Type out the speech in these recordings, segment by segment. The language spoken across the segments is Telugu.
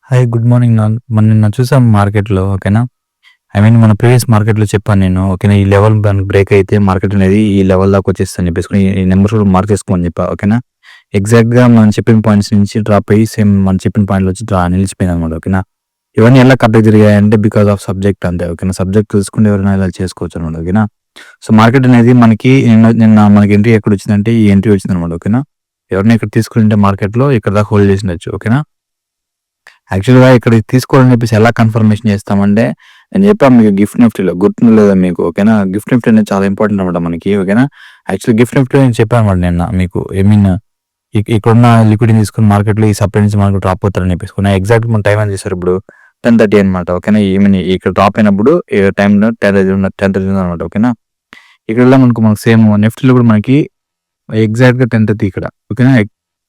హాయ్ గుడ్ మార్నింగ్ నిన్న చూసాం మార్కెట్‌లో ఓకేనా. మన ప్రీవియస్ మార్కెట్‌లో చెప్పాను నేను ఓకేనా. ఈ లెవెల్ మనకి బ్రేక్ అయితే మార్కెట్ అనేది ఈ లెవెల్ దాకా వచ్చేస్తదని చెప్పేసుకొని ఈ నంబర్స్ కూడా మార్క్ చేసుకోమని చెప్పా ఓకేనా. ఎగ్జాక్ట్‌గా మనం చెప్పిన పాయింట్స్ నుంచి డ్రాప్ అయ్యి సేమ్ మనం చెప్పిన పాయింట్‌లో వచ్చి నిలిచిపోయిందనమాట ఓకేనా. ఇవన్నీ ఎలా కరెక్ట్‌గా జరిగాయంటే బికాస్ ఆఫ్ సబ్జెక్ట్ అంతే ఓకేనా. సబ్జెక్ట్ తెలుసుకుంటే ఎవరైనా ఇలా చేసుకోవచ్చనమాట ఓకేనా. సో, మార్కెట్ అనేది మనకి నిన్న మనకి ఎంట్రీ ఎక్కడొచ్చిందంటే ఈ ఎంట్రీ వచ్చిందనమాట ఓకేనా. ఎవరైనా ఇక్కడ తీసుకుంటే మార్కెట్‌లో ఇక్కడ దాకా హోల్డ్ చేసిండొచ్చు ఓకేనా. యాక్చువల్‌గా ఇక్కడికి తీసుకోవాలని చెప్పేసి ఎలా కన్ఫర్మేషన్ చేస్తామంటే, నేను చెప్పాను మీకు గిఫ్ట్ నిఫ్టీలో గుర్తుందో లేదో మీకు ఓకేనా. గిఫ్ట్ నిఫ్టీ అనేది చాలా ఇంపార్టెంట్ అనమాట మనకి ఓకేనా. యాక్చువల్లీ గిఫ్ట్ నిఫ్టీలో నేను చెప్పానన్నమాట నిన్న మీకు ఇక్కడున్న లిక్విడిటీని తీసుకొని మార్కెట్‌లో ఈ సప్లై నుంచి మార్కెట్ డ్రాప్ అవుతారని చెప్పేసి. ఎగ్జాక్ట్ మన టైం ఎంత చేశారు ఇప్పుడు 10:30 అనమాట ఓకేనా. ఇక్కడ డ్రాప్ అయినప్పుడు టైంలో 10:30 ఉందనమాట ఓకేనా. ఇక్కడ మనకు సేమ్ నిఫ్టీలో కూడా మనకి ఎగ్జాక్ట్‌గా 10:30 ఇక్కడ ఓకేనా.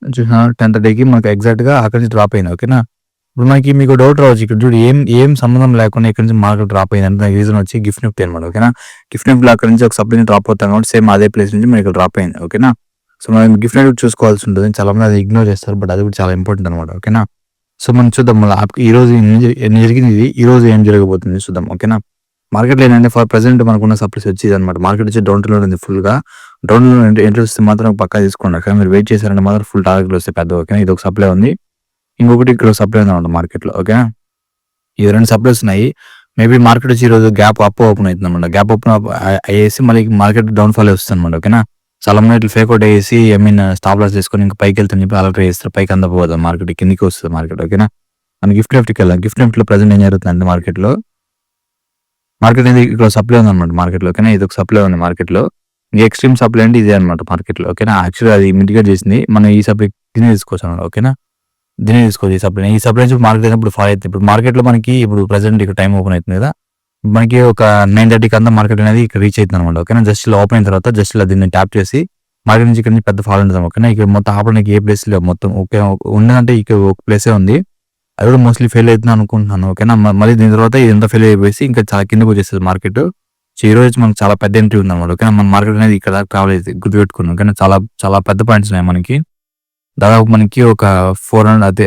చూసినావా 10:30కి మనకు ఎగ్జాక్ట్‌గా అక్కడి నుంచి డ్రాప్ అయింది ఓకేనా. ఇప్పుడు మీకు డౌట్ రావచ్చు. ఇక్కడ చూడు ఏం సంబంధం లేకుండా ఇక్కడి నుంచి మార్కెట్ డ్రాప్ అయిందంటే దానికి రీజన్ వచ్చి గిఫ్ట్ నిఫ్టీ అనమాట ఓకేనా. గిఫ్ట్ నిఫ్టీలో అక్కడి నుంచి ఒక సప్లై డ్రాప్ అవుతాం కాబట్టి సేమ్ అదే ప్లేస్ నుంచి మనకి డ్రాప్ అయింది ఓకేనా. సో, మనం గిఫ్ట్ నిఫ్టీ చూసుకోవాల్సి ఉంటుంది. చాలా మంది అది ఇగ్నోర్ చేస్తారు. బట్ అది కూడా చాలా ఇంపార్టెంట్ అనమాట ఓకేనా. సో, మనం చూద్దాం మళ్ళీ ఈ రోజు ఎన్ని జరిగింది, ఈ రోజు ఏం జరగబోతుంది చూద్దాం ఓకేనా. మార్కెట్‌లో ఏంటంటే ఫర్ ప్రెజెంట్ మనకున్న సప్లైస్ వచ్చి ఇదనమాట. మార్కెట్ వచ్చి డౌన్‌లో ఉంది ఫుల్‌గా. డౌన్‌లో ఎంట్రీ వస్తే మాత్రం పక్కా తీసుకోండి. కానీ మీరు వెయిట్ చేశారంటే మాత్రం ఫుల్ టార్గెట్లు వస్తాయి పెద్దగా ఓకేనా. ఇది ఒక సప్లై ఉంది. ఇంకొకటి ఇక్కడ సప్లై ఉందన్నమాట మార్కెట్‌లో ఓకేనా. ఈ 2 సప్లైస్ ఉన్నాయి. మేబీ మార్కెట్ వచ్చి ఈరోజు గ్యాప్ ఓపెన్ అవుతుందన్నమాట. గ్యాప్ ఓపెన్ అయ్యేసి మళ్ళీ మార్కెట్ డౌన్ ఫాల్ వస్తుందన్నమాట ఓకేనా. చాలా మంది ఇట్లా ఫేక్ అవుట్ అయ్యేసి స్టాప్ లాస్ చేసుకొని ఇంకా పైకి వెళ్తుందని చెప్పి అలా ట్రై చేస్తారు. పైకి అందకపోదు మార్కెట్ కిందికి వస్తుంది మార్కెట్ ఓకేనా. మనం గిఫ్ట్ నిఫ్టీకి వెళ్దాం. గిఫ్ట్ నిఫ్టీలో ప్రెజెంట్ ఏం జరుగుతుందంటే మార్కెట్ అనేది ఇక్కడ సప్లై ఉందన్నమాట మార్కెట్‌లో ఓకేనా. ఇది ఒక సప్లై ఉంది మార్కెట్‌లో. ఈ ఎక్స్‌ట్రీమ్ సప్లై అంటే ఇదే అనమాట మార్కెట్‌లో ఓకేనా. యాక్చువల్‌గా అది మిటిగేట్ చేసింది. మనం ఈ సప్లై దీన్నే తీసుకోవచ్చు అన్నమాట ఓకేనా. దీన్నే తీసుకోవచ్చు ఈ సప్లై. ఈ సప్లై నుంచి మార్కెట్ అయినప్పుడు ఫాల్ అవుతుంది. ఇప్పుడు మార్కెట్‌లో మనకి ఇప్పుడు ప్రెజెంట్ ఇక్కడ టైం ఓపెన్ అవుతుంది కదా. మనకి ఒక 9:30కి అంతా మార్కెట్ అనేది ఇక్కడ రీచ్ అవుతుందన్నమాట ఓకేనా. జస్ట్ ఇలా ఓపెన్ అయిన తర్వాత జస్ట్ ఇలా దీన్ని ట్యాప్ చేసి మార్కెట్ నుంచి ఇక్కడ నుంచి పెద్ద ఫాల్ ఉంటుంది ఓకేనా. ఇక్కడ మొత్తం ఆపడానికి ఏ ప్లేస్ లేవు మొత్తం ఓకే. ఉన్నదంటే ఇక్కడ ఒక ప్లేసే ఉంది. అది కూడా మోస్ట్లీ ఫెయిల్ అవుతుంది అనుకుంటున్నాను ఓకేనా. మళ్ళీ దీని తర్వాత ఇదంతా ఫెయిల్ అయిపోయి ఇంకా చాలా కిందకి వచ్చేస్తుంది మార్కెట్. సో, ఈ రోజు మనకు చాలా పెద్ద ఎంట్రీ ఉందన్నమాట ఓకేనా. మన మార్కెట్ అనేది ఇక్కడ దాకా ట్రావెల్ అవుతుంది గుర్తుపెట్టుకున్నాం ఓకేనా. చాలా చాలా పెద్ద పాయింట్స్ ఉన్నాయి మనకి. దాదాపు మనకి ఒక 400 అదే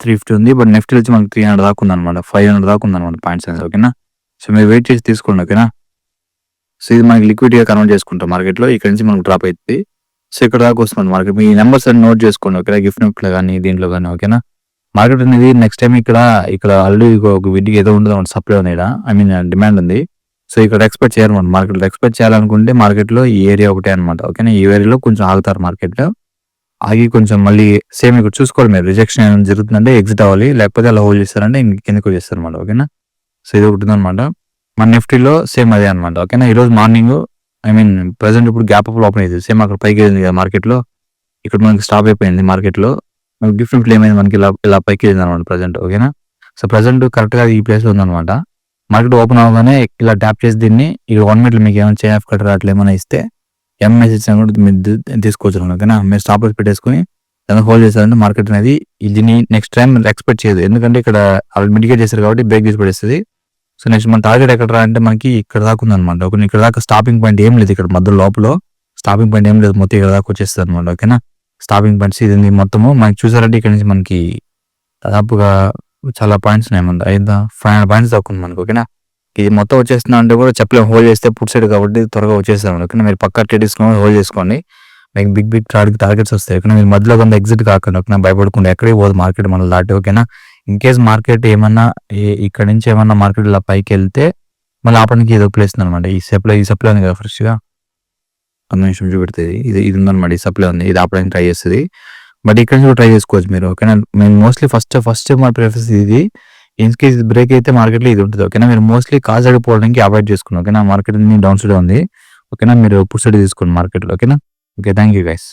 350 ఉంది. బట్ నిఫ్టీ వచ్చి మనకి 300 దాకా ఉందన్నమాట. 500 దాకా ఉందన్నమాట పాయింట్స్ అనేది ఓకేనా. సో, మీరు వెయిట్ చేసి తీసుకోండి ఓకేనా. సో, ఇది మనకి లిక్విడిటీగా కన్వర్ట్ చేసుకుంటాం మార్కెట్‌లో. ఇక్కడ నుంచి మనకు డ్రాప్ అయితది. సో, ఇక్కడ దాకా వస్తుంది మార్కెట్. మీ నంబర్స్ అన్ని నోట్ చేసుకోండి ఓకేనా. గిఫ్ట్ నిఫ్టీలో గాని దీంట్లో గాని ఓకేనా. మార్కెట్ అనేది నెక్స్ట్ టైమ్ ఇక్కడ ఆల్రెడీ ఒక విడిగా ఏదో ఉండదన్నమాట సప్లై ఉంది ఈడ. డిమాండ్ ఉంది. సో, ఇక్కడ ఎక్స్‌పెక్ట్ చేయరన్నమాట మార్కెట్‌లో. ఎక్స్‌పెక్ట్ చేయాలనుకుంటే మార్కెట్‌లో ఈ ఏరియా ఒకటే అనమాట ఓకేనా. ఈ ఏరియాలో కొంచెం ఆగుతారు మార్కెట్‌లో. ఆగి కొంచెం మళ్ళీ సేమ్ ఇక్కడ చూసుకోవాలి మీరు. రిజెక్షన్ ఏమైనా జరుగుతుందంటే ఎగ్జిట్ అవ్వాలి. లేకపోతే అలా హోల్డ్ చేస్తారంటే కిందకి వచ్చేస్తారన్నమాట ఓకేనా. సో, ఇది ఒకటి ఉందన్నమాట. మన నిఫ్టీలో సేమ్ అదే అనమాట ఓకేనా. ఈరోజు మార్నింగ్ ప్రెజెంట్ ఇప్పుడు గ్యాప్ అప్ ఓపెన్ అయింది. సేమ్ అక్కడ పైకి వెళ్ళింది కదా మార్కెట్‌లో. ఇక్కడ మనకి స్టాప్ అయిపోయింది మార్కెట్‌లో. గిఫ్ట్ నిఫ్టీలో ఏమైంది మనకి ఇలా పైకి వెళ్ళింది అనమాట ప్రెజెంట్ ఓకేనా. సో, ప్రెజెంట్ కరెక్ట్‌గా ఈ ప్లేస్‌లో ఉందన్నమాట. మార్కెట్ ఓపెన్ అవ్వగానే ఇలా ట్యాప్ చేసి దీన్ని ఇక్కడ 1 మినిట్‌లో మీకు ఏమైనా చైన్ ఆఫ్ కటర్ అట్లా ఏమైనా ఇస్తే ఎంఎస్ ఇచ్చినా కూడా మీరు తీసుకోవచ్చు ఓకేనా. మీరు స్టాప్ లాస్ పెట్టేసుకొని దాన్ని హోల్డ్ చేశారంటే మార్కెట్ అనేది దీన్ని నెక్స్ట్ టైం ఎక్స్పెక్ట్ చేయదు. ఎందుకంటే ఇక్కడ ఆల్రెడీ మిటిగేట్ చేశారు కాబట్టి బ్రేక్ చేసి పడేస్తుంది. సో, నెక్స్ట్ మన టార్గెట్ ఎక్కడ అంటే మనకి ఇక్కడ దాకా ఉందన్నమాట ఓకేనా. ఇక్కడ దాకా స్టాపింగ్ పాయింట్ ఏం లేదు. ఇక్కడ మధ్య లోపల స్టాపింగ్ పాయింట్ ఏం లేదు. మొత్తం ఇక్కడ దాకా వచ్చేస్తుంది అనమాట ఓకేనా. స్టాపింగ్ పాయింట్స్ ఇది మొత్తము మనకి చూసారంటే ఇక్కడ నుంచి మనకి దాదాపుగా చాలా పాయింట్స్ ఉన్నాయి. మన 500 పాయింట్స్ దాకా ఉంది మనకి ఓకేనా. ఇది మొత్తం వచ్చేస్తున్నా అంటే కూడా చెప్పలేము. హోల్డ్ చేస్తే పుట్ సైడ్ కాబట్టి త్వరగా వచ్చేస్తాం ఓకేనా. మీరు పక్కా ట్రేడ్ తీసుకొని హోల్డ్ చేసుకోండి. మీకు బిగ్ టార్గెట్స్ వస్తాయి ఓకేనా. మీరు మధ్యలో కొంత ఎగ్జిట్ కాకండి ఓకేనా. భయపడకుండా ఎక్కడికి పోదు మార్కెట్ మనల్ని దాటి ఓకేనా. ఇన్ కేస్ మార్కెట్ ఏమన్నా ఇక్కడ నుంచి ఏమన్నా మార్కెట్ ఇలా పైకి వెళ్తే మళ్ళీ ఆపడానికి ఏదో ప్లేస్ ఉందన్నమాట. ఈ సప్లై ఉంది కదా ఫ్రెష్‌గా ఒక నిమిషం చూపెడుతుంది. ఇది ఉందన్నమాట. ఈ సప్లై ఉంది. ఇది ఆపడానికి ట్రై చేస్తుంది. బట్ ఇక్కడ నుంచి కూడా ట్రై చేసుకోవచ్చు మీరు ఓకేనా. మేము మోస్ట్లీ ఫస్ట్ మా ప్రిఫరెన్స్ ఇది. ఇన్ కేస్ బ్రేక్ అయితే మార్కెట్‌లో ఇది ఉంటుంది ఓకేనా. మీరు మోస్ట్లీ కాల్ సైడ్ పోవడానికి అవాయిడ్ చేసుకోండి ఓకేనా. మార్కెట్ డౌన్ సైడ్ ఉంది ఓకేనా. మీరు పుట్ సైడ్ తీసుకోండి మార్కెట్‌లో ఓకేనా. ఓకే. Thank you guys.